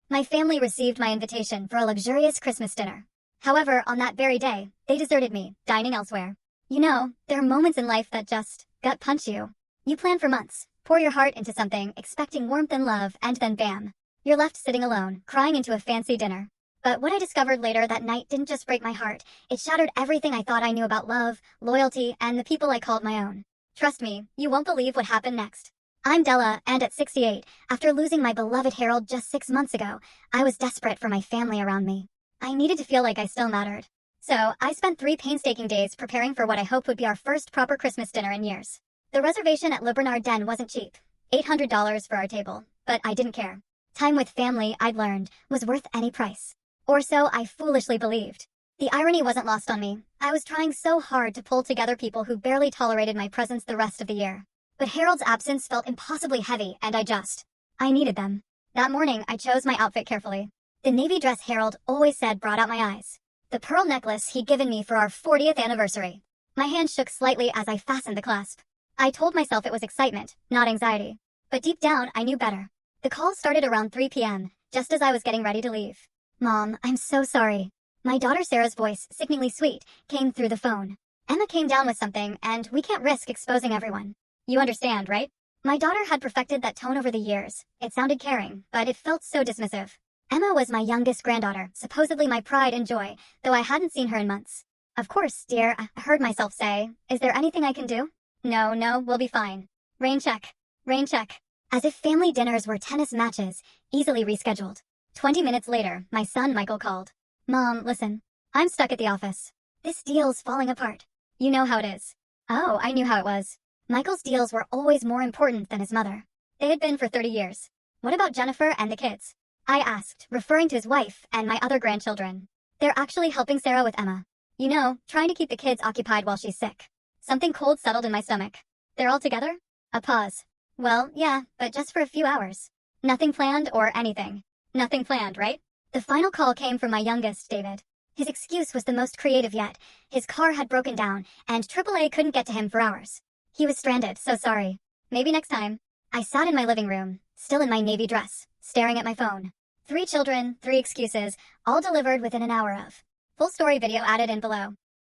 My family received my invitation for a luxurious Christmas dinner. However, on that very day, they deserted me, dining elsewhere. You know, there are moments in life that just gut punch you. You plan for months, pour your heart into something, expecting warmth and love, and then bam, you're left sitting alone, crying into a fancy dinner. But what I discovered later that night didn't just break my heart, it shattered everything I thought I knew about love, loyalty, and the people I called my own. Trust me, you won't believe what happened next. I'm Della, and at 68, after losing my beloved Harold just 6 months ago, I was desperate for my family around me. I needed to feel like I still mattered. So, I spent 3 painstaking days preparing for what I hoped would be our first proper Christmas dinner in years. The reservation at Le Bernard Den wasn't cheap. $800 for our table, but I didn't care. Time with family, I'd learned, was worth any price. Or so I foolishly believed. The irony wasn't lost on me. I was trying so hard to pull together people who barely tolerated my presence the rest of the year. But Harold's absence felt impossibly heavy, and I needed them. That morning, I chose my outfit carefully. The navy dress Harold always said brought out my eyes. The pearl necklace he'd given me for our 40th anniversary. My hand shook slightly as I fastened the clasp. I told myself it was excitement, not anxiety. But deep down, I knew better. The call started around 3 p.m., just as I was getting ready to leave. "Mom, I'm so sorry." My daughter Sarah's voice, sickeningly sweet, came through the phone. "Emma came down with something, and we can't risk exposing everyone. You understand, right?" My daughter had perfected that tone over the years. It sounded caring, but it felt so dismissive. Emma was my youngest granddaughter, supposedly my pride and joy, though I hadn't seen her in months. "Of course, dear," I heard myself say. "Is there anything I can do?" No, we'll be fine." Rain check. Rain check. As if family dinners were tennis matches, easily rescheduled. 20 minutes later, my son Michael called. "Mom, listen. I'm stuck at the office. This deal's falling apart. You know how it is." Oh, I knew how it was. Michael's deals were always more important than his mother. They had been for 30 years. "What about Jennifer and the kids?" I asked, referring to his wife and my other grandchildren. "They're actually helping Sarah with Emma. You know, trying to keep the kids occupied while she's sick." Something cold settled in my stomach. "They're all together?" A pause. "Well, yeah, but just for a few hours. Nothing planned or anything." Nothing planned, right? The final call came from my youngest, David. His excuse was the most creative yet. His car had broken down, and AAA couldn't get to him for hours. He was stranded, so sorry. Maybe next time. I sat in my living room, still in my navy dress, staring at my phone. 3 children, 3 excuses, all delivered within an hour of. Full story video added in below.